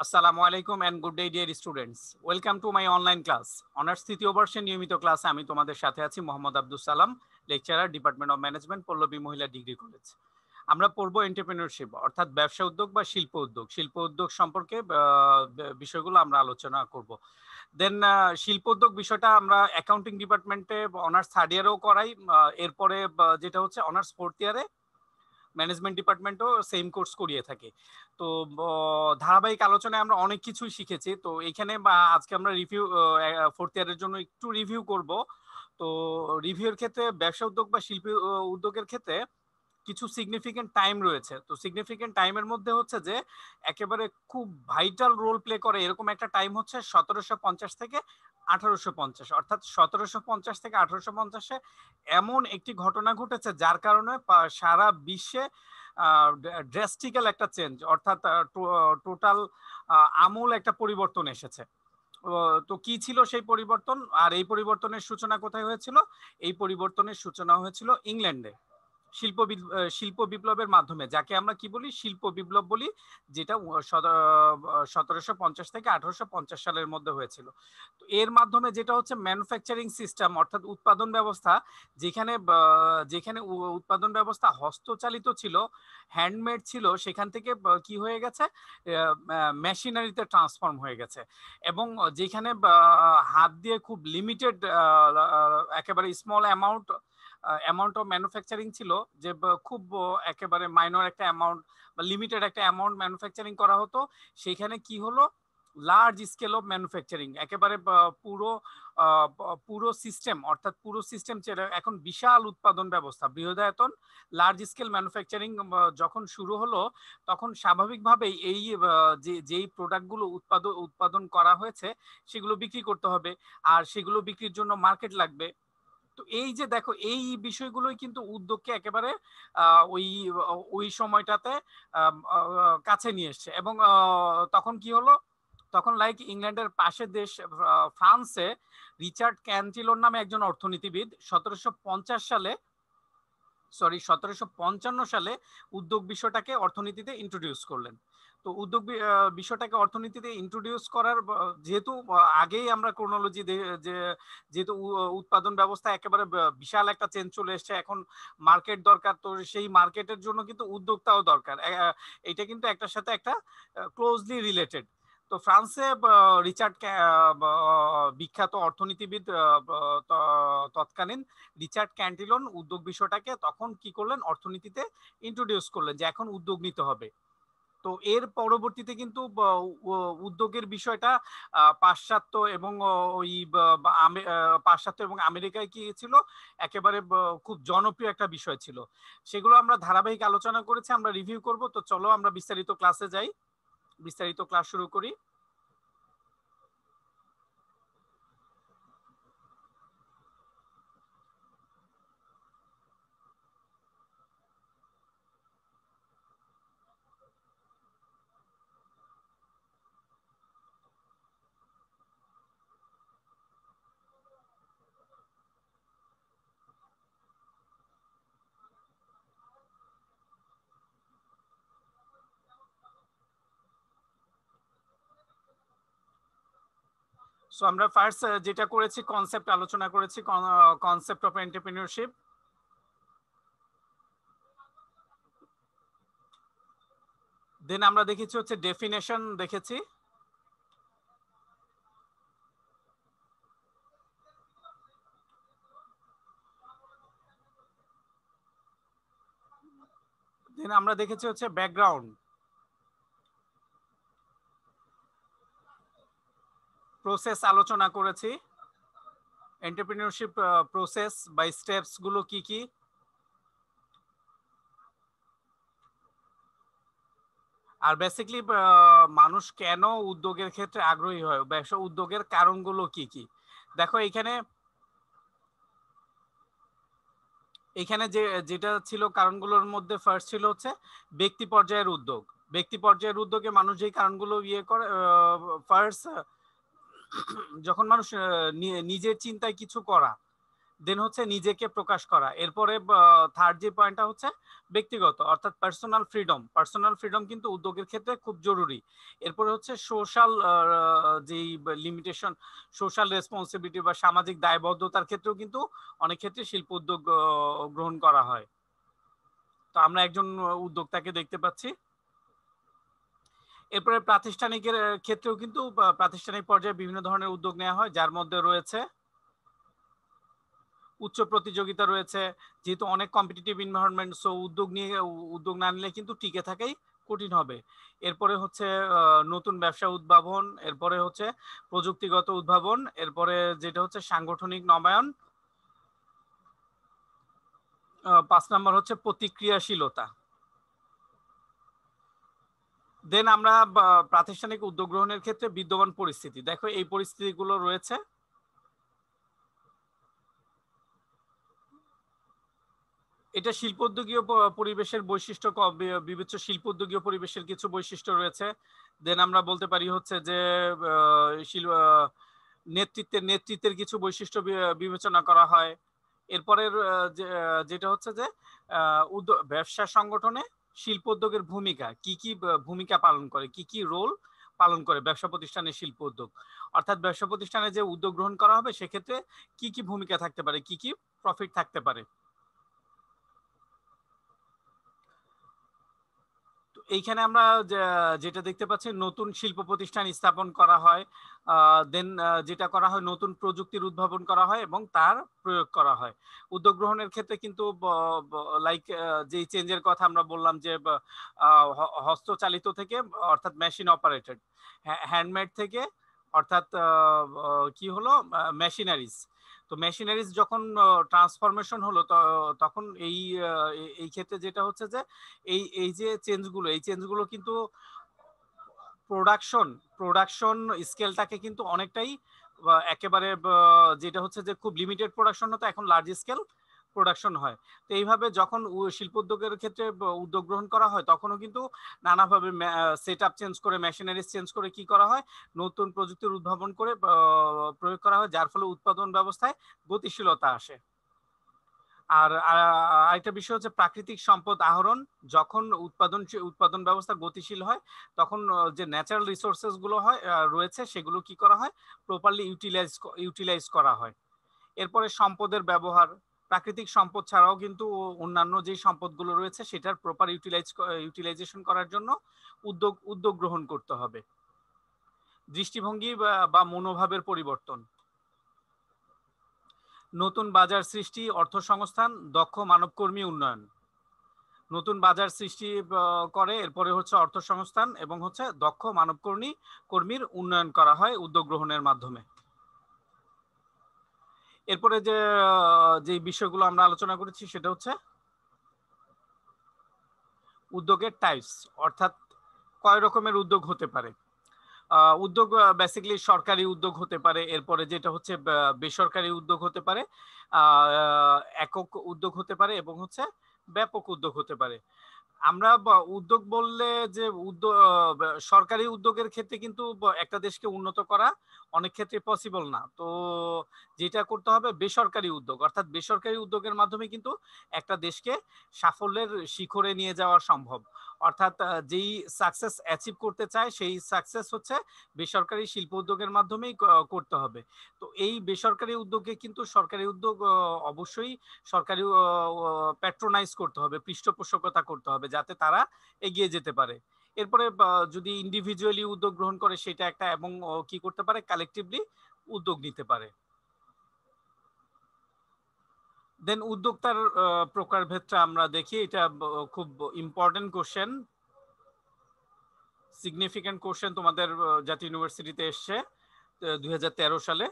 আসসালামু আলাইকুম and good day dear students, welcome to my online class. Honours তৃতীয় বর্ষের নিয়মিত ক্লাসে আমি তোমাদের সাথে আছি Mohammad Abdul Salam, lecturer, department of management, Pallabi Mohila degree college. আমরা পড়বো এন্টারপ্রেনিয়রশিপ অর্থাৎ ব্যবসা উদ্যোগ বা শিল্প উদ্যোগ সম্পর্কে বিষয়গুলো আমরা আলোচনা করব। দেন শিল্প উদ্যোগ বিষয়টা আমরা অ্যাকাউন্টিং ডিপার্টমেন্টে অনার্স থার্ড ইয়ারেও করাই। এরপরে যেটা হচ্ছে অনার্স ফোর্থ ইয়ারে ম্যানেজমেন্ট ডিপার্টমেন্টও সেম কোর্স করিয়ে থাকে। তো ধারাবাহিক আলোচনায় আমরা অনেক কিছুই শিখেছি। তো এখানে আজকে আমরা রিভিউ ফোর্থ ইয়ারের জন্য একটু রিভিউ করব। তো রিভিউর ক্ষেত্রে ব্যবসা উদ্যোগ বা শিল্প উদ্যোগের ক্ষেত্রে কিছু সিগনিফিকেন্ট টাইম রয়েছে। তো সিগনিফিকেন্ট টাইমের মধ্যে হচ্ছে যে একেবারে খুব ভাইটাল রোল প্লে করে এরকম একটা টাইম হচ্ছে 1750 থেকে 1850, অর্থাৎ 1750 থেকে 1850-এ এমন একটি ঘটনা ঘটেছে যার কারণে সারা বিশ্বে ড্রাস্টিক্যাল একটা চেঞ্জ, অর্থাৎ টোটাল আমূল একটা পরিবর্তন এসেছে। তো কি ছিল সেই পরিবর্তন, আর এই পরিবর্তনের সূচনা কোথায় হয়েছিল? এই পরিবর্তনের সূচনা হয়েছিল ইংল্যান্ডে শিল্প বিপ্লবের মাধ্যমে, যাকে আমরা কি বলি, শিল্প বিপ্লব বলি, যেটা 1750 থেকে 1850 সালের মধ্যে হয়েছিল। তো এর মাধ্যমে যেটা হচ্ছে ম্যানুফ্যাকচারিং সিস্টেম অর্থাৎ উৎপাদন ব্যবস্থা, যেখানে যেখানে উৎপাদন ব্যবস্থা হস্তচালিত ছিল, হ্যান্ডমেড ছিল, সেখান থেকে কি হয়ে গেছে, মেশিনারিতে ট্রান্সফর্ম হয়ে গেছে। এবং যেখানে হাত দিয়ে খুব লিমিটেড একেবারে স্মল অ্যামাউন্ট অফ ম্যানুফ্যাকচারিং ছিল, যে খুব একেবারে মাইনর একটা অ্যামাউন্ট বা লিমিটেড একটা অ্যামাউন্ট ম্যানুফ্যাকচারিং করা হতো, সেখানে কি হলো, লার্জ স্কেল অফ ম্যানুফ্যাকচারিং, একেবারে পুরো পুরো সিস্টেম, অর্থাৎ পুরো সিস্টেম এখন বিশাল উৎপাদন ব্যবস্থা, বৃহদায়তন লার্জ স্কেল ম্যানুফ্যাকচারিং যখন শুরু হলো, তখন স্বাভাবিকভাবেই এই যেই প্রোডাক্টগুলো উৎপাদন করা হয়েছে সেগুলো বিক্রি করতে হবে, আর সেগুলো বিক্রির জন্য মার্কেট লাগবে। তো এই যে দেখো, এই বিষয়গুলোই কিন্তু উদ্যোগকে একেবারে ওই ওই সময়টাতে কাছে নিয়ে এসছে। এবং তখন কি হলো, তখন লাইক ইংল্যান্ডের পাশের দেশ ফ্রান্সে রিচার্ড ক্যান্টিলর নামে একজন অর্থনীতিবিদ 1755 সালে উদ্যোগ বিষয়টাকে অর্থনীতিতে ইন্ট্রোডিউস করলেন। তো উদ্যোগ বিষয়টাকে অর্থনীতিতে ইন্ট্রোডিউস করার যেহেতু আগেই আমরা ক্রোনোলজি যেহেতু উৎপাদন ব্যবস্থা একেবারে বিশাল একটা চেঞ্জ চলে এসছে, এখন মার্কেট দরকার, তো সেই মার্কেটের জন্য কিন্তু উদ্যোক্তাও দরকার। এটা কিন্তু একটার সাথে একটা ক্লোজলি রিলেটেড। তো ফ্রান্সে রিচার্ড বিখ্যাত অর্থনীতিবিদ তৎকালীন রিচার্ড ক্যান্টিলন উদ্যোগ বিষয়টাকে তখন কি করলেন, অর্থনীতিতে ইন্ট্রোডিউস করলেন যে এখন উদ্যোগ নিতে হবে। তো এর পরবর্তীতে কিন্তু উদ্যোগের বিষয়টা পাশ্চাত্য এবং ওই পাশ্চাত্য এবং আমেরিকায় কি ছিল, একেবারে খুব জনপ্রিয় একটা বিষয় ছিল। সেগুলো আমরা ধারাবাহিক আলোচনা করেছি, আমরা রিভিউ করব। তো চলো আমরা বিস্তারিত ক্লাসে যাই, বিস্তারিত ক্লাস শুরু করি। সো আমরা ফার্স্ট যেটা করেছি, কনসেপ্ট আলোচনা করেছি, কনসেপ্ট অফ এন্টারপ্রেনিয়রশিপ। দেন আমরা দেখেছি হচ্ছে ডেফিনেশন দেখেছি। দেন আমরা দেখেছি হচ্ছে ব্যাকগ্রাউন্ড, প্রসেস আলোচনা করেছি, এন্টারপ্রেনিয়রশিপ প্রসেস বা স্টেপস গুলো কি কি, আর বেসিক্যালি মানুষ কেন উদ্যোগের ক্ষেত্রে আগ্রহী হয়, ব্যবসা উদ্যোগের কারণগুলো কি কি। দেখো এখানে এখানে যেটা ছিল কারণগুলোর মধ্যে ফার্স্ট ছিল হচ্ছে ব্যক্তি পর্যায়ের উদ্যোগ। ব্যক্তি পর্যায়ের উদ্যোগে মানুষ যেই কারণগুলো ইয়ে করে, ফার্স্ট যখন মানুষ নিজের চিন্তায় কিছু করা, দেন হচ্ছে নিজেকে প্রকাশ করা। এরপরে থার্ড যে পয়েন্টটা হচ্ছে ব্যক্তিগত, অর্থাৎ পার্সোনাল ফ্রিডম। পার্সোনাল ফ্রিডম কিন্তু উদ্যোগের ক্ষেত্রে খুব জরুরি। এরপরে হচ্ছে সোশ্যাল যেই লিমিটেশন, সোশ্যাল রেসপন্সিবিলিটি বা সামাজিক দায়বদ্ধতার ক্ষেত্রেও কিন্তু অনেক ক্ষেত্রে শিল্প উদ্যোগ গ্রহণ করা হয়। তো আমরা একজন উদ্যোক্তাকে দেখতে পাচ্ছি। এরপরে প্রাতিষ্ঠানিকের ক্ষেত্রেও কিন্তু প্রাতিষ্ঠানিক পর্যায়ে বিভিন্ন ধরনের উদ্যোগ নেওয়া হয়, যার মধ্যে রয়েছে উচ্চ প্রতিযোগিতা রয়েছে, যেহেতু অনেক কম্পিটিটিভ এনভায়রনমেন্ট, সো উদ্যোগ না নিলে কিন্তু টিকে থাকাই কঠিন হবে। এরপরে হচ্ছে নতুন ব্যবসা উদ্ভাবন, এরপরে হচ্ছে প্রযুক্তিগত উদ্ভাবন, এরপরে যেটা হচ্ছে সাংগঠনিক নবায়ন, 5 নম্বর হচ্ছে প্রতিক্রিয়াশীলতা। দেন আমরা প্রাতিষ্ঠানিক উদ্যোগ গ্রহণের ক্ষেত্রে বিদ্যমান পরিস্থিতি, দেখো এই পরিস্থিতিগুলো রয়েছে। এটা শিল্পোদ্যোগীয় পরিবেশের বৈশিষ্ট্য, বিবেচ্য শিল্পোদ্যোগীয় পরিবেশের কিছু বৈশিষ্ট্য রয়েছে। দেন আমরা বলতে পারি হচ্ছে যে নেতৃত্বের কিছু বৈশিষ্ট্য বিবেচনা করা হয়। এরপরের যেটা হচ্ছে যে ব্যবসা সংগঠনে শিল্পোদ্যোগের ভূমিকা কি কি ভূমিকা পালন করে, কি কি রোল পালন করে ব্যবসা প্রতিষ্ঠানের শিল্প উদ্যোগ, অর্থাৎ ব্যবসা প্রতিষ্ঠানে যে উদ্যোগ গ্রহণ করা হবে সেক্ষেত্রে কি কি ভূমিকা থাকতে পারে, কি কি প্রফিট থাকতে পারে। এইখানে আমরা যেটা দেখতে পাচ্ছি, নতুন শিল্প প্রতিষ্ঠান স্থাপন করা হয়, দেন যেটা করা হয় নতুন প্রযুক্তির উদ্ভাবন করা হয় এবং তার প্রয়োগ করা হয়। উদ্যোগ গ্রহণের ক্ষেত্রে কিন্তু লাইক যে চেঞ্জের কথা আমরা বললাম যে হস্তচালিত থেকে অর্থাৎ মেশিন অপারেটেড, হ্যান্ডমেড থেকে অর্থাৎ কি হলো মেশিনারিজ। তো মেশিনারিজ যখন ট্রান্সফরমেশন হলো তখন এই ক্ষেত্রে যেটা হচ্ছে যে এই যে এই চেঞ্জগুলো কিন্তু প্রোডাকশন স্কেলটাকে কিন্তু অনেকটাই একেবারে যেটা হচ্ছে যে খুব লিমিটেড প্রোডাকশন হতো, এখন লার্জ স্কেল প্রোডাকশন হয়। তো এইভাবে যখন শিল্পোদ্যোগের ক্ষেত্রে উদ্যোগ গ্রহণ করা হয় তখনও কিন্তু নানাভাবে সেট আপ চেঞ্জ করে, মেশিনারিজ চেঞ্জ করে কি করা হয়, নতুন প্রযুক্তির উদ্ভাবন করে প্রয়োগ করা হয়, যার ফলে উৎপাদন ব্যবস্থায় গতিশীলতা আসে। আর আরেকটা বিষয় হচ্ছে প্রাকৃতিক সম্পদ আহরণ। যখন উৎপাদন ব্যবস্থা গতিশীল হয় তখন যে ন্যাচারাল রিসোর্সেস গুলো রয়েছে সেগুলো কি করা হয়, প্রপারলি ইউটিলাইজ করা হয়। এরপরে সম্পদের ব্যবহার, প্রাকৃতিক সম্পদ ছাড়াও কিন্তু অন্যান্য যে সম্পদগুলো রয়েছে সেটার প্রপার ইউটিলাইজেশন করার জন্য উদ্যোগ গ্রহণ করতে হবে। দৃষ্টিভঙ্গি বা মনোভাবের পরিবর্তন, নতুন বাজার সৃষ্টি, অর্থসংস্থান, দক্ষ মানবকর্মী উন্নয়ন। নতুন বাজার সৃষ্টি করে, এরপরে হচ্ছে অর্থসংস্থান এবং হচ্ছে দক্ষ কর্মীর উন্নয়ন করা হয় উদ্যোগ গ্রহণের মাধ্যমে। এরপরে যে বিষয়গুলো আমরা আলোচনা করেছি সেটা হচ্ছে উদ্যোগের টাইপস, অর্থাৎ কয় রকমের উদ্যোগ হতে পারে। উদ্যোগ বেসিক্যালি সরকারি উদ্যোগ হতে পারে, এরপরে যেটা হচ্ছে বেসরকারি উদ্যোগ হতে পারে, একক উদ্যোগ হতে পারে এবং হচ্ছে ব্যাপক উদ্যোগ হতে পারে। আমরা উদ্যোগ বললে যে সরকারি উদ্যোগের ক্ষেত্রে কিন্তু একটা দেশকে উন্নত করা অনেক ক্ষেত্রে পসিবল না। তো যেটা করতে হবে বেসরকারি উদ্যোগ, অর্থাৎ বেসরকারি উদ্যোগের মাধ্যমে কিন্তু একটা দেশকে সাফল্যের শিখরে নিয়ে যাওয়া সম্ভব। অর্থাৎ যেই সাকসেস অ্যাচিভ করতে চায় সেই সাকসেস হচ্ছে বেসরকারি শিল্প উদ্যোগের মাধ্যমেই করতে হবে। তো এই বেসরকারি উদ্যোগে কিন্তু সরকারি উদ্যোগ অবশ্যই সরকারি প্যাট্রোনাইজ করতে হবে, পৃষ্ঠপোষকতা করতে হবে যাতে তারা এগিয়ে যেতে পারে। এরপরে যদি ইন্ডিভিজুয়ালি উদ্যোগ গ্রহণ করে সেটা একটা, এবং কি করতে পারে কালেকটিভলি উদ্যোগ নিতে পারে। দেন উদ্যোক্তার প্রকারভেদটা আমরা দেখি, এটা খুব ইম্পর্টেন্ট কোশ্চেন, সিগনিফিক্যান্ট কোশ্চেন তোমাদের জাতীয় ইউনিভার্সিটিতে এসছে 2013 সালে।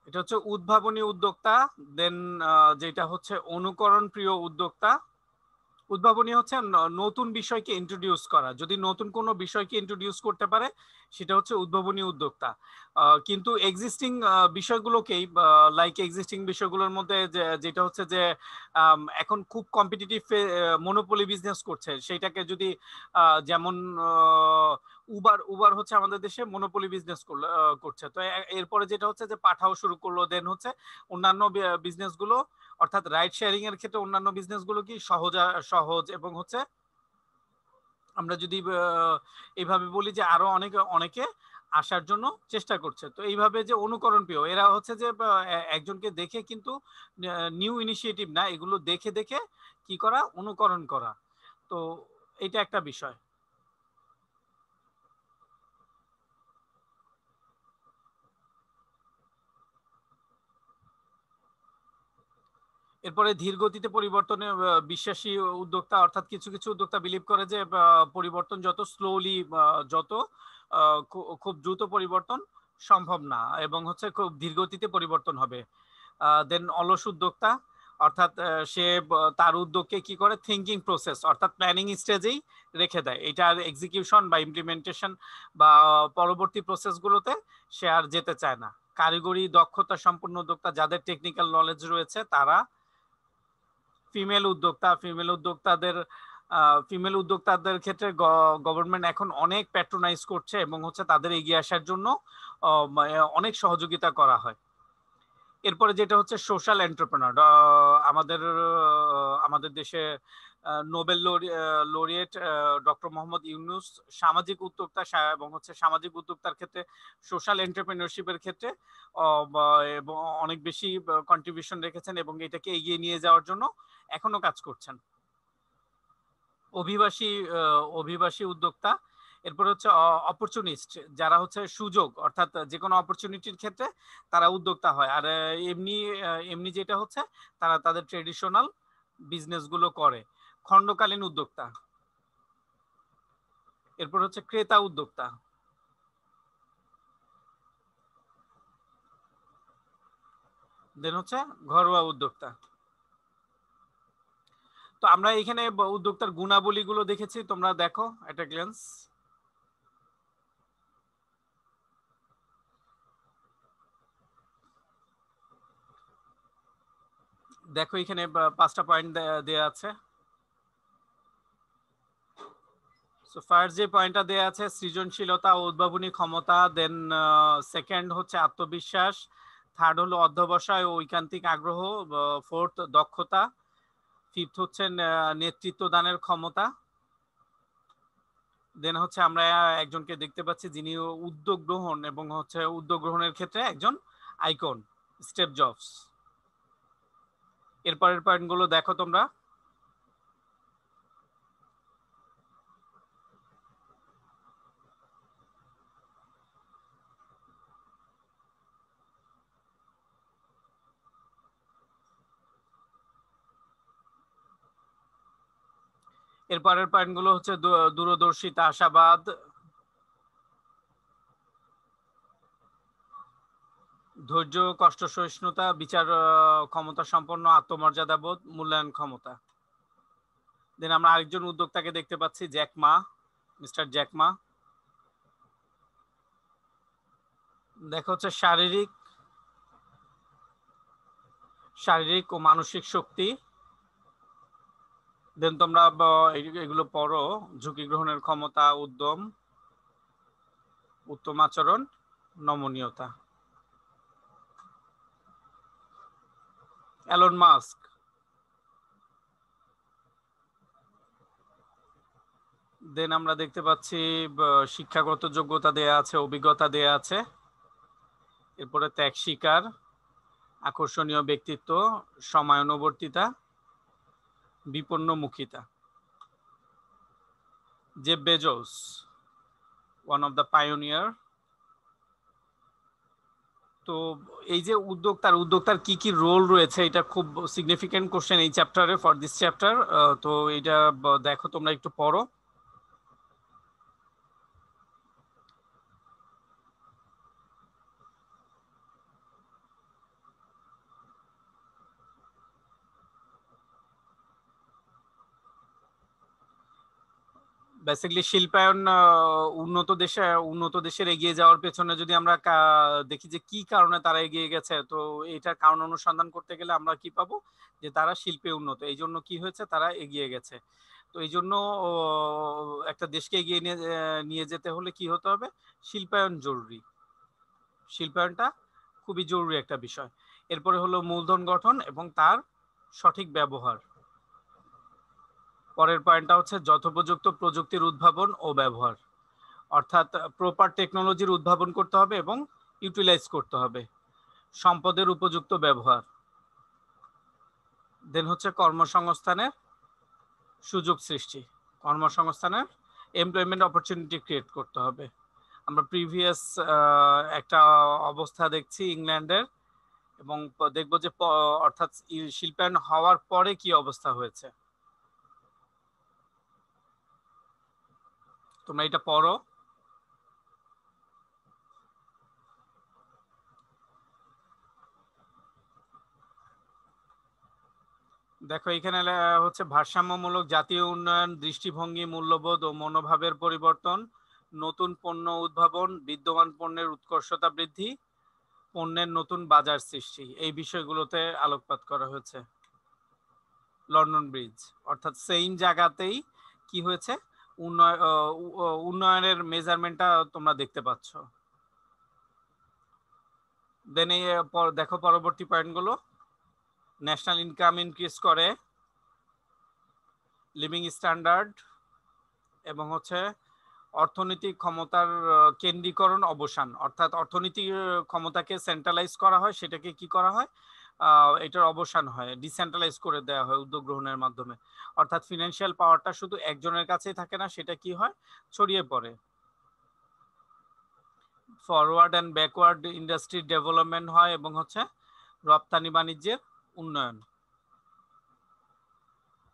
এটা হচ্ছে উদ্ভাবনী উদ্যোক্তা, দেন যেটা হচ্ছে অনুকরণ প্রিয় উদ্যোক্তা, উদ্ভাবনী হচ্ছে নতুন বিষয়কে ইন্ট্রোডিউস করা। যদি নতুন কোনো বিষয়কে ইন্ট্রোডিউস করতে পারে সেটা হচ্ছে উদ্ভাবনী উদ্যোক্তা। কিন্তু এক্সিস্টিং বিষয়গুলোকেই লাইক এক্সিস্টিং বিষয়গুলোর মধ্যে যেটা হচ্ছে যে এখন খুব কম্পিটিটিভ মনোপলি বিজনেস করছে সেইটাকে যদি যেমন উবার উবার হচ্ছে আমাদের দেশে মনোপলি বিজনেস করছে। তো এরপরে যেটা হচ্ছে যে পাঠাও শুরু করলো, দেন হচ্ছে অন্যান্য বিজনেসগুলো অর্থাৎ রাইড শেয়ারিং এর ক্ষেত্রে অন্যান্য বিজনেসগুলো কি সহজ এবং হচ্ছে আমরা যদি এইভাবে বলি যে আরো অনেকে অনেকে আসার জন্য চেষ্টা করছে। তো এইভাবে যে অনুকরণ প্রিয় এরা হচ্ছে যে একজনকে দেখে কিন্তু নিউ ইনিশিয়েটিভ না, এগুলো দেখে দেখে কি করা, অনুকরণ করা। তো এটা একটা বিষয়। এরপরে ধীর গতিতে পরিবর্তনে বিশ্বাসী উদ্যোক্তা, অর্থাৎ কিছু কিছু উদ্যোক্তা বিলিভ করে যে পরিবর্তন যত স্লোলি যত খুব দ্রুত পরিবর্তন সম্ভব না এবং হচ্ছে খুব ধীর গতিতে পরিবর্তন হবে। দেন অলস উদ্যোক্তা, অর্থাৎ সে তার উদ্যোগকে কি করে থিঙ্কিং প্রসেস অর্থাৎ প্ল্যানিং স্টেজেই রেখে দেয়, এটার এক্সিকিউশন বা ইমপ্লিমেন্টেশন বা পরবর্তী প্রসেসগুলোতে সে আর যেতে চায় না। কারিগরি দক্ষতা সম্পন্ন উদ্যোক্তা, যাদের টেকনিক্যাল নলেজ রয়েছে তারা। ফিমেল উদ্যোক্তাদের ক্ষেত্রে গভর্নমেন্ট এখন অনেক প্যাট্রোনাইজ করছে এবং হচ্ছে তাদের এগিয়ে আসার জন্য অনেক সহযোগিতা করা হয়। এরপরে যেটা হচ্ছে সোশ্যাল এন্টারপ্রেনার, আমাদের আমাদের দেশে Nobel laureate doctor Mohammad Yunus সামাজিক উদ্যোক্তা এবং হচ্ছে সামাজিক উদ্যোক্তার ক্ষেত্রে সোশ্যাল এন্টারপ্রেনারশিপের ক্ষেত্রে এবং অনেক বেশি কন্ট্রিবিউশন রেখেছেন এবং এটাকে এগিয়ে নিয়ে যাওয়ার জন্য এখনো কাজ করছেন। অভিবাসী অভিবাসী উদ্যোক্তা, এরপর হচ্ছে অপরচুনিস্ট, যারা হচ্ছে সুযোগ অর্থাৎ যে কোনো অপরচুনিটির ক্ষেত্রে তারা উদ্যোক্তা হয়। আর এমনি এমনি যেটা হচ্ছে তারা তাদের ট্রেডিশনাল বিজনেসগুলো করে। খণ্ডকালীন উদ্যোক্তা, এরপর হচ্ছে ক্রেতা উদ্যোক্তা, দেন হচ্ছে ঘরোয়া উদ্যোক্তা। তো আমরা এখানে উদ্যোক্তার গুণাবলীগুলো দেখেছি, তোমরা দেখো একটা গ্ল্যান্স। দেখো এখানে 5টা পয়েন্ট দেয়া আছে। সো ফার্স্ট যে পয়েন্টটা দেয়া আছে সৃজনশীলতা ও উদ্ভাবনী ক্ষমতা, দেন সেকেন্ড হচ্ছে আত্মবিশ্বাস, থার্ড হলো অধ্যবসায় ও ঐকান্তিক আগ্রহ, ফোর্থ দক্ষতা, ফিফথ হচ্ছে নেতৃত্ব দানের ক্ষমতা, দেন হচ্ছে আমরা একজনকে দেখতে পাচ্ছি যিনি উদ্যোগ গ্রহণ এবং হচ্ছে উদ্যোগ গ্রহণের ক্ষেত্রে একজন আইকন, স্টেভ জবস। এরপরের পয়েন্টগুলো দেখো তোমরা। এরপরের পয়েন্টগুলো হচ্ছে দূরদর্শিতা, আশাবাদ, ধৈর্য, কষ্ট সহিষ্ণুতা, বিচার ক্ষমতা সম্পন্ন, আত্মমর্যাদা বোধ, মূল্যায়ন ক্ষমতা। দেন আমরা আরেকজন উদ্যোক্তাকে দেখতে পাচ্ছি জ্যাকমা, মিস্টার জ্যাকমা। দেখো হচ্ছে শারীরিক ও মানসিক শক্তি। দেন তোমরা এগুলো পড়ো, ঝুঁকি গ্রহণের ক্ষমতা, উদ্যম, উত্তম আচরণ, নমনীয়তা। Alone mask. দেন আমরা দেখতে পাচ্ছি শিক্ষাগত যোগ্যতা দেয়া আছে, অভিজ্ঞতা দেয়া আছে। এরপরে ত্যাগ স্বীকার, আকর্ষণীয় ব্যক্তিত্ব, সময়ানুবর্তিতা, বিপন্নমুখিতা। Jeff Bezos, one of the pioneer. তো এই যে উদ্যোক্তার কি কি রোল রয়েছে, এটা খুব সিগনিফিকেন্ট কোশ্চেন এই চ্যাপ্টারে, ফর দিস চ্যাপ্টার। তো এটা দেখো তোমরা একটু পড়ো। বেসিক্যালি শিল্পায়ন উন্নত দেশের এগিয়ে যাওয়ার পেছনে যদি আমরা দেখি যে কি কারণে তারা এগিয়ে গেছে, তো এটার কারণ অনুসন্ধান করতে গেলে আমরা কি পাবো, যে তারা শিল্পে উন্নত, এই জন্য কি হয়েছে, তারা এগিয়ে গেছে। তো এই জন্য একটা দেশকে এগিয়ে নিয়ে যেতে হলে কি হতে হবে, শিল্পায়ন জরুরি। শিল্পায়নটা খুবই জরুরি একটা বিষয়। এরপরে হলো মূলধন গঠন এবং তার সঠিক ব্যবহার। পরের পয়েন্টটা হচ্ছে যথোপযুক্ত প্রযুক্তির উদ্ভাবন ও ব্যবহার, অর্থাৎ প্রপার টেকনোলজির উদ্ভাবন করতে হবে এবং ইউটিলাইজ করতে হবে। সম্পদের উপযুক্ত ব্যবহার। দেন হচ্ছে কর্মসংস্থানের সুযোগ সৃষ্টি, কর্মসংস্থানের এমপ্লয়মেন্ট অপরচুনিটি ক্রিয়েট করতে হবে। আমরা প্রিভিয়াস একটা অবস্থা দেখছি ইংল্যান্ডের, এবং দেখবো যে অর্থাৎ শিল্পায়ন হওয়ার পরে কি অবস্থা হয়েছে। তোমরা এটা পড়ো। দেখো এখানে হচ্ছে ভারসাম্যমূলক জাতীয় উন্নয়ন, দৃষ্টিভঙ্গি, মূল্যবোধ ও মনোভাবের পরিবর্তন, নতুন পণ্য উদ্ভাবন, বিদ্যমান পণ্যের উৎকর্ষতা বৃদ্ধি, পণ্যের নতুন বাজার সৃষ্টি, এই বিষয়গুলোতে আলোকপাত করা হয়েছে। লন্ডন ব্রিজ, অর্থাৎ সেইম জায়গাতেই কি হয়েছে, উন্নয়নের মেজারমেন্টটা তোমরা দেখতে পাচ্ছ। দেন এই দেখো পরবর্তী পয়েন্টগুলো। ন্যাশনাল ইনকাম ইনক্রিজ করে, লিভিং স্ট্যান্ডার্ড, এবং হচ্ছে অর্থনৈতিক ক্ষমতার কেন্দ্রীকরণ অবসান, অর্থাৎ অর্থনৈতিক ক্ষমতাকে সেন্ট্রালাইজ করা হয়, সেটাকে কি করা হয়, এটার অবসান হয়, ডিসেন্ট্রালাইজ করে দেওয়া হয় উদ্যোগ গ্রহণের মাধ্যমে। অর্থাৎ ফিনান্সিয়াল পাওয়ারটা শুধু একজনের কাছেই থাকে না, সেটা কি হয়, ছড়িয়ে পড়ে। Forward and backward industry development হয় এবং হচ্ছে রপ্তানি বাণিজ্যের উন্নয়ন।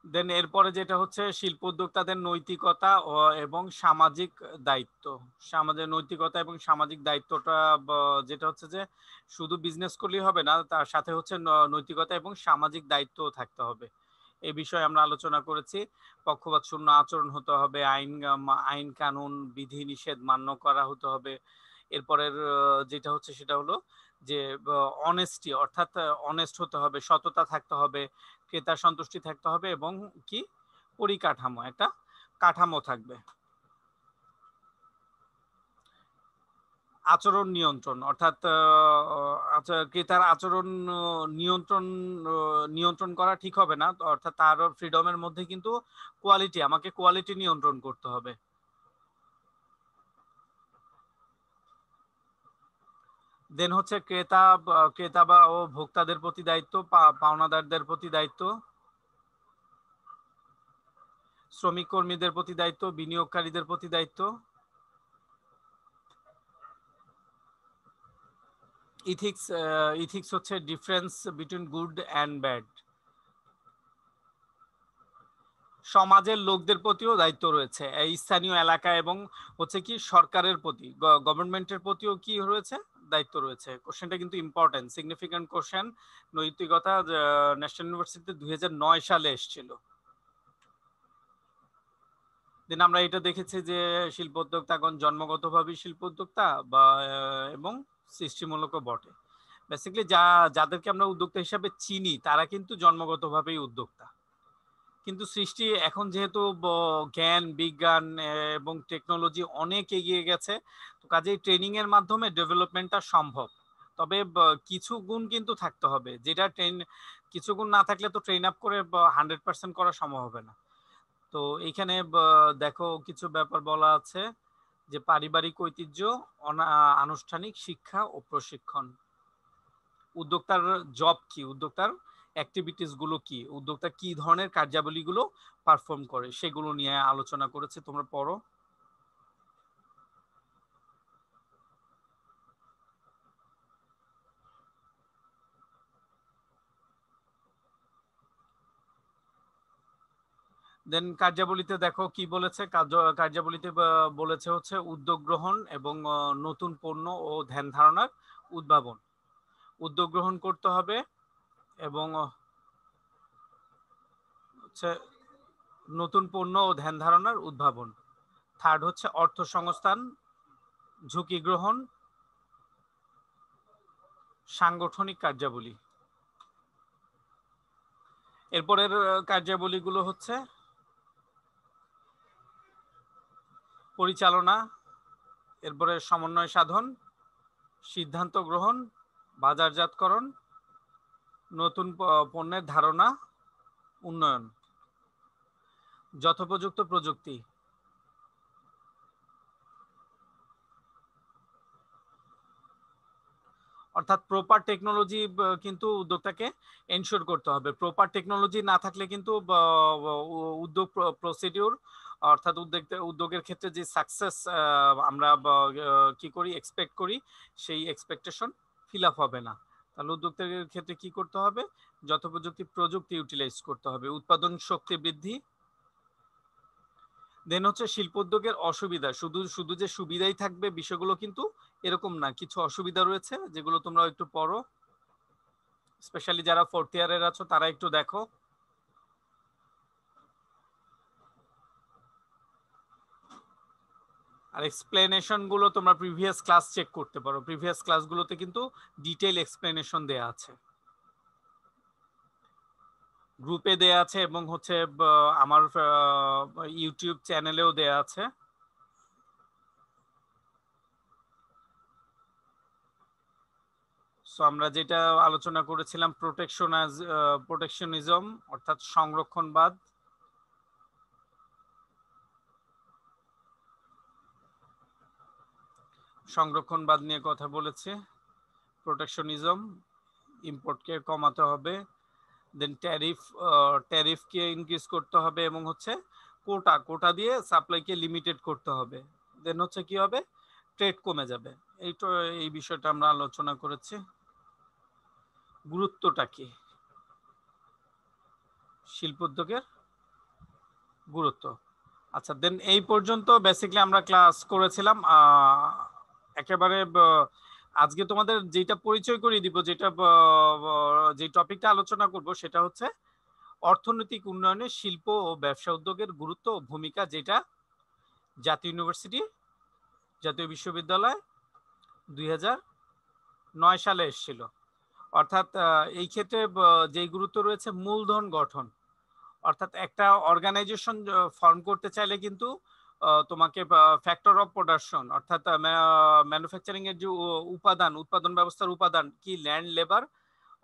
দেন এরপরে যেটা হচ্ছে শিল্প উদ্যোক্তাদের নৈতিকতা এবং সামাজিক দায়িত্ব। সমাজের নৈতিকতা এবং সামাজিক দায়িত্বটা যেটা হচ্ছে যে শুধু বিজনেস করলেই হবে না, তার সাথে হচ্ছে নৈতিকতা এবং সামাজিক দায়িত্বও থাকতে হবে। এই বিষয়ে আমরা আলোচনা করেছি। পক্ষপাত শূন্য আচরণ হতে হবে, আইন কানুন বিধি নিষেধ মান্য করা হতে হবে। এরপরের যেটা হচ্ছে সেটা হলো যে অনেস্টি, অর্থাৎ অনেস্ট হতে হবে, সততা থাকতে হবে, ক্রেতার সন্তুষ্টি থাকতে হবে, এবং কি পরিকাঠামো, একটা কাঠামো থাকবে। আচরণ নিয়ন্ত্রণ, অর্থাৎ ক্রেতার আচরণ নিয়ন্ত্রণ করা ঠিক হবে না, অর্থাৎ তার ফ্রিডমের মধ্যে কিন্তু আমাকে কোয়ালিটি নিয়ন্ত্রণ করতে হবে। দেন হচ্ছে ক্রেতা বা ও ভোক্তাদের প্রতি দায়িত্ব, পাওনাদারদের প্রতি দায়িত্ব, শ্রমিক কর্মীদের প্রতি দায়িত্ব, বিনিয়োগকারীদের প্রতি দায়িত্ব। ইথিক্স হচ্ছে difference between good and bad. সমাজের লোকদের প্রতিও দায়িত্ব রয়েছে, এই স্থানীয় এলাকা এবং হচ্ছে কি সরকারের প্রতি, গভর্নমেন্টের প্রতিও কি রয়েছে, দায়িত্ব রয়েছে। কোশ্চেনটা কিন্তু ইম্পর্টেন্ট, সিগনিফিক্যান্ট কোশ্চেন। নৈতিকতা ন্যাশনাল ইউনিভার্সিটিতে 2009 সালে এসেছিল। দেন আমরা এটা দেখেছি যে শিল্প উদ্যোক্তাগণ জন্মগতভাবে শিল্প উদ্যোক্তা বা এবং সৃষ্টিমূলকও বটে। বেসিক্যালি যাদেরকে আমরা উদ্যোক্তা হিসাবে চিনি তারা কিন্তু জন্মগতভাবেই উদ্যোক্তা, কিন্তু সৃষ্টি এখন যেহেতু জ্ঞান বিজ্ঞান এবং টেকনোলজি অনেক এগিয়ে গেছে, তো কাজেই ট্রেনিং এর মাধ্যমে ডেভেলপমেন্টটা সম্ভব। তবে কিছু গুণ কিন্তু থাকতে হবে, যেটা কিছু গুণ না থাকলে তো ট্রেন আপ করে 100% করা সম্ভব হবে না। তো এইখানে দেখো কিছু ব্যাপার বলা আছে, যে পারিবারিক ঐতিহ্য, আনুষ্ঠানিক শিক্ষা ও প্রশিক্ষণ, উদ্যোক্তার জব কি, উদ্যোক্তার অ্যাক্টিভিটিস গুলো কি, উদ্যোক্তা কি ধরনের কার্যাবলীগুলো পারফর্ম করে, সেগুলো নিয়ে আলোচনা করেছে, তোমরা পড়ো। দেন কার্যাবলীতে দেখো কি বলেছে, কার্যাবলীতে বলেছে হচ্ছে উদ্যোগ গ্রহণ এবং নতুন পণ্য ও ধ্যান ধারণার উদ্ভাবন। উদ্যোগ গ্রহণ করতে হবে এবং হচ্ছে নতুন পণ্য ও ধ্যান ধারণার উদ্ভাবন। থার্ড হচ্ছে অর্থ সংস্থান, ঝুঁকি গ্রহণ, সাংগঠনিক কার্যাবলী। এরপরের কার্যাবলীগুলো হচ্ছে পরিচালনা, এরপরে সমন্বয় সাধন, সিদ্ধান্ত গ্রহণ, বাজারজাতকরণ, নতুন পণ্যের ধারণা, উন্নয়ন, যথোপযুক্ত প্রযুক্তি। অর্থাৎ প্রপার টেকনোলজি কিন্তু উদ্যোক্তাকে এনশিওর করতে হবে। প্রপার টেকনোলজি না থাকলে কিন্তু উদ্যোগ প্রসিডিউর অর্থাৎ উদ্যোগের ক্ষেত্রে যে সাকসেস আমরা কি করি এক্সপেক্ট করি সেই এক্সপেকটেশন ফিল আপ হবে না। তাহলে উদ্যোক্তাদের ক্ষেত্রে কি করতে হবে? যথোপযুক্ত প্রযুক্তি ইউটিলাইজ করতে হবে, উৎপাদন শক্তি বৃদ্ধি। দেন হচ্ছে শিল্পোদ্যোগের অসুবিধা, শুধু যে সুবিধাই থাকবে বিষয়গুলো কিন্তু এরকম না, কিছু অসুবিধা রয়েছে যেগুলো তোমরা একটু পড়ো, স্পেশালি যারা ফোর্থ ইয়ারের আছো তারা একটু দেখো। আর এক্সপ্লেনেশন গুলো তোমরা প্রিভিয়াস ক্লাস চেক করতে পারো, প্রিভিয়াস ক্লাসগুলোতে কিন্তু ডিটেইল এক্সপ্লেনেশন দেয়া আছে, গ্রুপে দেয়া আছে এবং হচ্ছে আমার ইউটিউব চ্যানেলেও দেয়া আছে। সো আমরা যেটা আলোচনা করেছিলাম প্রোটেকশনিজম অর্থাৎ সংরক্ষণবাদ, সংরক্ষণবাদ নিয়ে কথা বলেছে। প্রোটেকশনিজম, ইম্পোর্টকে কমাতে হবে, দেন ট্যারিফকে ইনক্রিজ করতে হবে এবং হচ্ছে কোটা দিয়ে সাপ্লাইকে লিমিটেড করতে হবে। দেন হচ্ছে কি হবে? ট্রেড কমে যাবে। এই বিষয়টা আমরা আলোচনা করেছি। গুরুত্বটা কি? শিল্পোদ্যোগের গুরুত্ব। আচ্ছা, দেন এই পর্যন্ত বেসিক্যালি আমরা ক্লাস করেছিলাম। একেবারে আজকে তোমাদের যেটা পরিচয় করিয়ে দিব, যে টপিকটা আলোচনা করব সেটা হচ্ছে অর্থনৈতিক উন্নয়নে শিল্প ও ব্যবসা উদ্যোগের গুরুত্ব ও ভূমিকা, যেটা জাতীয় বিশ্ববিদ্যালয় 2009 সালে এসেছিল। অর্থাৎ এই ক্ষেত্রে যেই গুরুত্ব রয়েছে মূলধন গঠন, অর্থাৎ একটা অর্গানাইজেশন ফর্ম করতে চাইলে কিন্তু তোমাকে ফ্যাক্টর অফ প্রোডাকশন অর্থাৎ ম্যানুফ্যাকচারিং এর যে উৎপাদন ব্যবস্থার উপাদান কি? Land, labour,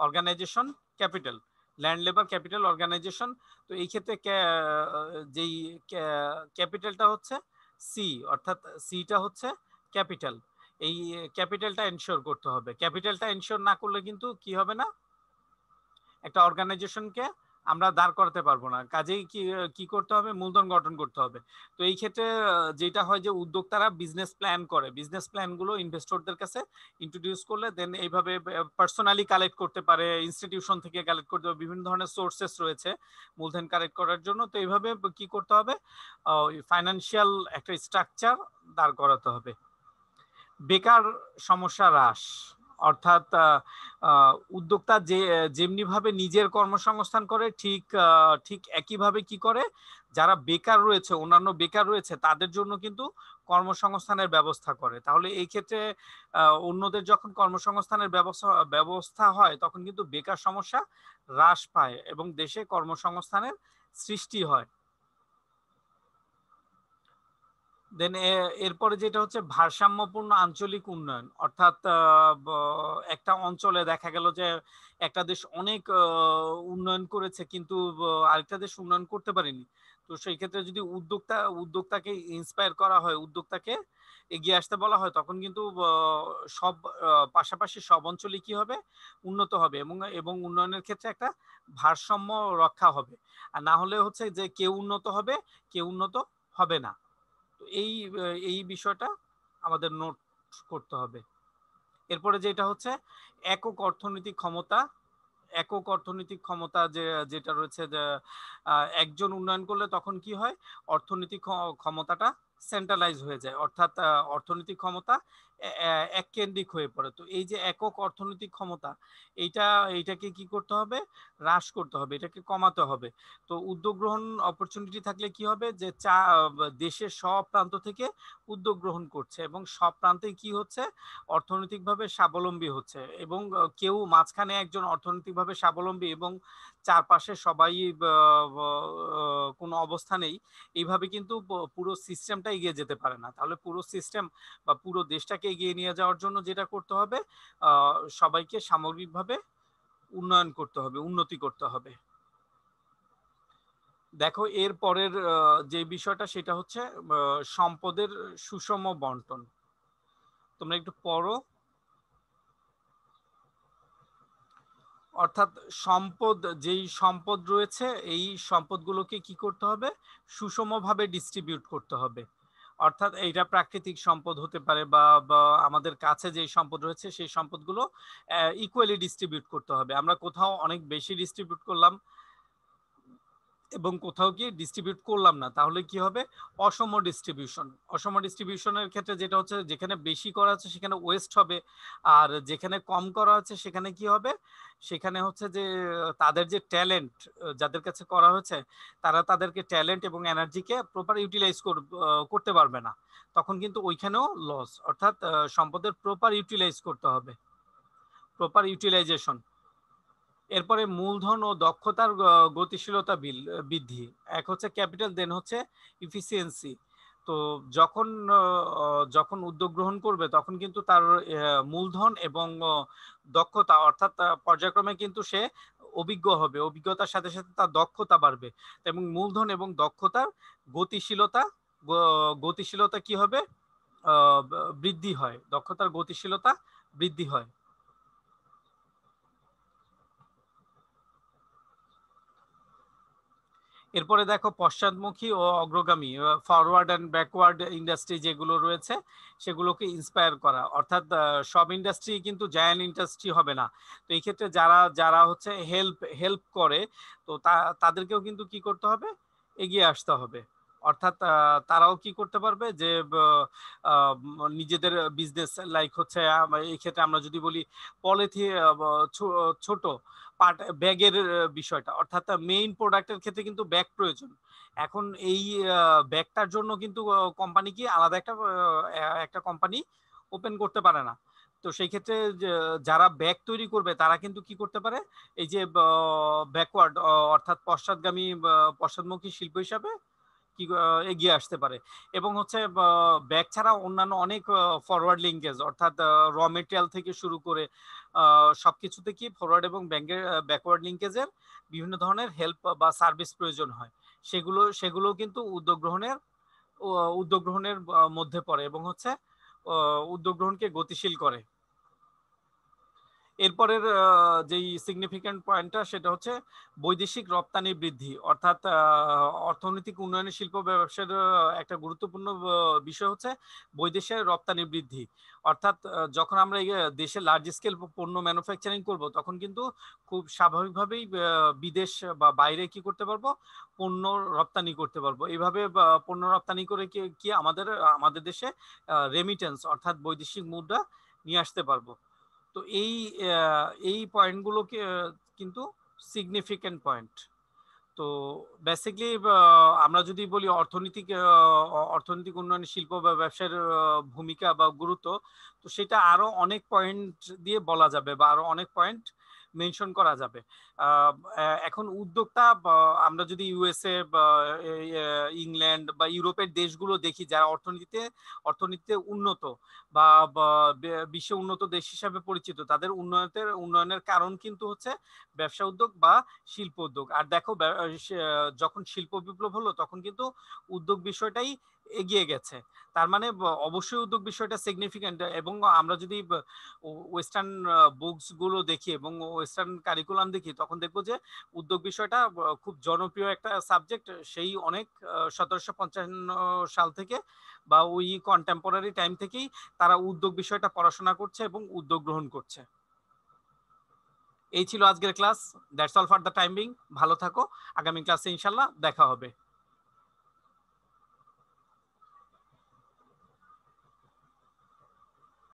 organisation, capital. Land, labour, capital, organisation. তো এই ক্ষেত্রে যেই ক্যাপিটালটা হচ্ছে সি, অর্থাৎ সিটা হচ্ছে ক্যাপিটাল। এই ক্যাপিটালটা এনশিওর করতে হবে। ক্যাপিটালটা এনশিওর না করলে কিন্তু কি হবে না, একটা অর্গানাইজেশনকে আমরা দাঁড় করাতে পারবো না। কাজেই কি করতে হবে? মূলধন গঠন করতে হবে। তো এই ক্ষেত্রে যেটা হয় যে উদ্যোক্তারা বিজনেস প্ল্যান করে, বিজনেস প্ল্যানগুলো ইনভেস্টরদের কাছে ইন্ট্রোডিউস করলে দেন এইভাবে পার্সোনালি কালেক্ট করতে পারে, ইনস্টিটিউশন থেকে কালেক্ট করতে হবে, বিভিন্ন ধরনের সোর্সেস রয়েছে মূলধন কালেক্ট করার জন্য। তো এইভাবে কি করতে হবে? ফাইন্যান্সিয়াল একটা স্ট্রাকচার দাঁড় করাতে হবে। বেকার সমস্যা হ্রাস, অর্থাৎ উদ্যোক্তা যেমনি ভাবে নিজের কর্মসংস্থান করে ঠিক একইভাবে কি করে যারা বেকার রয়েছে, অন্যান্য বেকার রয়েছে তাদের জন্য কিন্তু কর্মসংস্থানের ব্যবস্থা করে। তাহলে এই ক্ষেত্রে অন্যদের যখন কর্মসংস্থানের ব্যবস্থা হয় তখন কিন্তু বেকার সমস্যা হ্রাস পায় এবং দেশে কর্মসংস্থানের সৃষ্টি হয়। দেন এরপরে যেটা হচ্ছে ভারসাম্যপূর্ণ আঞ্চলিক উন্নয়ন, অর্থাৎ একটা অঞ্চলে দেখা গেল যে একটা দেশ অনেক উন্নয়ন করেছে কিন্তু আরেকটা দেশ উন্নয়ন করতে পারেনি। তো সেই ক্ষেত্রে যদি উদ্যোক্তাকে ইন্সপায়ার করা হয়, উদ্যোক্তাকে এগিয়ে আসতে বলা হয়, তখন কিন্তু সব পাশাপাশি সব অঞ্চলে কি হবে? উন্নত হবে এবং উন্নয়নের ক্ষেত্রে একটা ভারসাম্য রক্ষা হবে। আর না হলে হচ্ছে যে কেউ উন্নত হবে, কেউ উন্নত হবে না। তো এই বিষয়টা আমাদের নোট করতে হবে। এরপরে যেটা হচ্ছে একক অর্থনৈতিক ক্ষমতা, যেটা রয়েছে যে একজন উন্নয়ন করলে তখন কি হয়? অর্থনৈতিক ক্ষমতাটা সেন্ট্রালাইজ হয়ে যায়, অর্থাৎ অর্থনৈতিক ক্ষমতা এককেন্দ্রিক হয়ে পড়ে। তো এই যে একক অর্থনৈতিক ক্ষমতা, এইটা এইটাকে কি করতে হবে? হ্রাস করতে হবে, এটাকে কমাতে হবে। তো উদ্যোগ গ্রহণ অপরচুনিটি থাকলে কি হবে? যে দেশের সব প্রান্ত থেকে উদ্যোগ গ্রহণ করছে এবং সব প্রান্তেই কি হচ্ছে? অর্থনৈতিকভাবে স্বাবলম্বী হচ্ছে এবং কেউ মাঝখানে একজন অর্থনৈতিকভাবে স্বাবলম্বী এবং চারপাশে সবাই কোনো অবস্থানেই এইভাবে কিন্তু পুরো সিস্টেমটা এগিয়ে যেতে পারে না। তাহলে পুরো সিস্টেম বা পুরো দেশটাকে এগিয়ে নিয়ে যাওয়ার জন্য যেটা করতে হবে, সবাইকে সামগ্রিকভাবে উন্নয়ন করতে হবে, উন্নতি করতে হবে। দেখো এর পরের যে বিষয়টা সেটা হচ্ছে সম্পদের সুষম বন্টন। তোমরা একটু পড়ো। অর্থাৎ সম্পদ, যেই সম্পদ রয়েছে এই সম্পদগুলোকে কি করতে হবে? সুষমভাবে ডিস্ট্রিবিউট করতে হবে। অর্থাৎ এইটা প্রাকৃতিক সম্পদ হতে পারে বা আমাদের কাছে যে সম্পদ রয়েছে সেই সম্পদগুলো ইকুয়ালি ডিস্ট্রিবিউট করতে হবে। আমরা কোথাও অনেক বেশি ডিস্ট্রিবিউট করলাম এবং কোথাও কি ডিস্ট্রিবিউট করলাম না, তাহলে কি হবে? অসম ডিস্ট্রিবিউশন। অসম ডিস্ট্রিবিউশনের ক্ষেত্রে যেটা হচ্ছে, যেখানে বেশি করা আছে সেখানে ওয়েস্ট হবে, আর যেখানে কম করা আছে সেখানে কি হবে? সেখানে হচ্ছে যে তাদের যে ট্যালেন্ট, যাদের কাছে করা হয়েছে তারা তাদেরকে ট্যালেন্ট এবং এনার্জিকে প্রপার ইউটিলাইজ করতে পারবে না, তখন কিন্তু ওইখানেও লস। অর্থাৎ সম্পদের প্রপার ইউটিলাইজ করতে হবে, প্রপার ইউটিলাইজেশন। এরপরে মূলধন ও দক্ষতার গতিশীলতা বৃদ্ধি। এক হচ্ছে ক্যাপিটাল, দেন হচ্ছে ইফিসিয়েন্সি। তো যখন যখন উদ্যোগ গ্রহণ করবে তখন কিন্তু তার মূলধন এবং দক্ষতা, অর্থাৎ পর্যায়ক্রমে কিন্তু সে অভিজ্ঞ হবে, অভিজ্ঞতার সাথে সাথে তার দক্ষতা বাড়বে এবং মূলধন এবং দক্ষতার গতিশীলতা, গতিশীলতা কি হবে? বৃদ্ধি হয়, দক্ষতার গতিশীলতা বৃদ্ধি হয়। এরপরে দেখো পশ্চাদমুখী ও অগ্রগামী, ফরওয়ার্ড অ্যান্ড ব্যাকওয়ার্ড ইন্ডাস্ট্রি যেগুলো রয়েছে সেগুলোকে ইন্সপায়ার করা। অর্থাৎ সব ইন্ডাস্ট্রি কিন্তু জায়ান্ট ইন্ডাস্ট্রি হবে না। তো এই ক্ষেত্রে যারা যারা হচ্ছে হেল্প করে, তো তাদেরকেও কিন্তু কি করতে হবে? এগিয়ে আসতে হবে। অর্থাৎ তারাও কি করতে পারবে? যে নিজেদের বিজনেস, লাইক হচ্ছে এই ক্ষেত্রে আমরা যদি বলি পলিথিন, ছোট পার্ট ব্যাগের বিষয়টা, অর্থাৎ মেইন প্রোডাক্টের ক্ষেত্রে কিন্তু ব্যাগ প্রয়োজন। এখন এই ব্যাগটার জন্য কিন্তু কোম্পানি কি আলাদা একটা কোম্পানি ওপেন করতে পারে না। তো সেই ক্ষেত্রে যারা ব্যাগ তৈরি করবে তারা কিন্তু কি করতে পারে? এই যে ব্যাকওয়ার্ড, অর্থাৎ পশ্চাদমুখী শিল্প হিসাবে কি এগিয়ে আসতে পারে। এবং হচ্ছে ব্যাগ ছাড়া অন্যান্য অনেক ফরওয়ার্ড লিঙ্কেজ, অর্থাৎ র মেটেরিয়াল থেকে শুরু করে সবকিছুতে কি ফরওয়ার্ড এবং ব্যাকওয়ার্ড লিঙ্কেজের বিভিন্ন ধরনের হেল্প বা সার্ভিস প্রয়োজন হয়। সেগুলো কিন্তু উদ্যোগ গ্রহণের মধ্যে পড়ে এবং হচ্ছে উদ্যোগ গ্রহণকে গতিশীল করে। এরপরের যেই সিগনিফিক্যান্ট পয়েন্টটা সেটা হচ্ছে বৈদেশিক রপ্তানি বৃদ্ধি। অর্থাৎ অর্থনৈতিক উন্নয়নে শিল্প ব্যবসার একটা গুরুত্বপূর্ণ বিষয় হচ্ছে বৈদেশিক রপ্তানি বৃদ্ধি। অর্থাৎ যখন আমরা দেশে লার্জ স্কেল পণ্য ম্যানুফ্যাকচারিং করব তখন কিন্তু খুব স্বাভাবিকভাবেই বিদেশ বা বাইরে কি করতে পারবো? পণ্য রপ্তানি করতে পারবো। এইভাবে পণ্য রপ্তানি করে কি আমাদের দেশে রেমিটেন্স, অর্থাৎ বৈদেশিক মুদ্রা নিয়ে আসতে পারবো। তো এই পয়েন্টগুলোকে কিন্তু সিগনিফিকেন্ট পয়েন্ট। তো বেসিকলি আমরা যদি বলি অর্থনৈতিক উন্নয়ন, শিল্প বা ব্যবসার ভূমিকা বা গুরুত্ব, তো সেটা আরো অনেক পয়েন্ট দিয়ে বলা যাবে বা আরো অনেক পয়েন্ট মেনশন করা যাবে। এখন উদ্যোক্তা, আমরা যদি ইউএসএ বা ইংল্যান্ড বা ইউরোপের দেশগুলো দেখি যারা অর্থনীতিতে উন্নত বা বিশ্বে উন্নত দেশ হিসাবে পরিচিত, তাদের উন্নয়নের কারণ কিন্তু হচ্ছে ব্যবসা উদ্যোগ বা শিল্প উদ্যোগ। আর দেখো যখন শিল্প বিপ্লব হলো তখন কিন্তু উদ্যোগ বিষয়টাই এগিয়ে গেছে। তার মানে অবশ্যই উদ্যোগ বিষয়টা সিগনিফিক্যান্ট। এবং আমরা যদি ওয়েস্টার্ন বুকস গুলো দেখি এবং ওয়েস্টার্ন কারিকুলাম দেখি তখন দেখবো যে উদ্যোগ বিষয়টা খুব জনপ্রিয় একটা সাবজেক্ট সেই অনেক 1755 সাল থেকে বা ওই কন্টেম্পোরারি টাইম থেকেই তারা উদ্যোগ বিষয়টা পড়াশোনা করছে এবং উদ্যোগ গ্রহণ করছে। এই ছিল আজকের class. That's all for the time being. ভালো থাকো, আগামী ক্লাসে ইনশাল্লাহ দেখা হবে।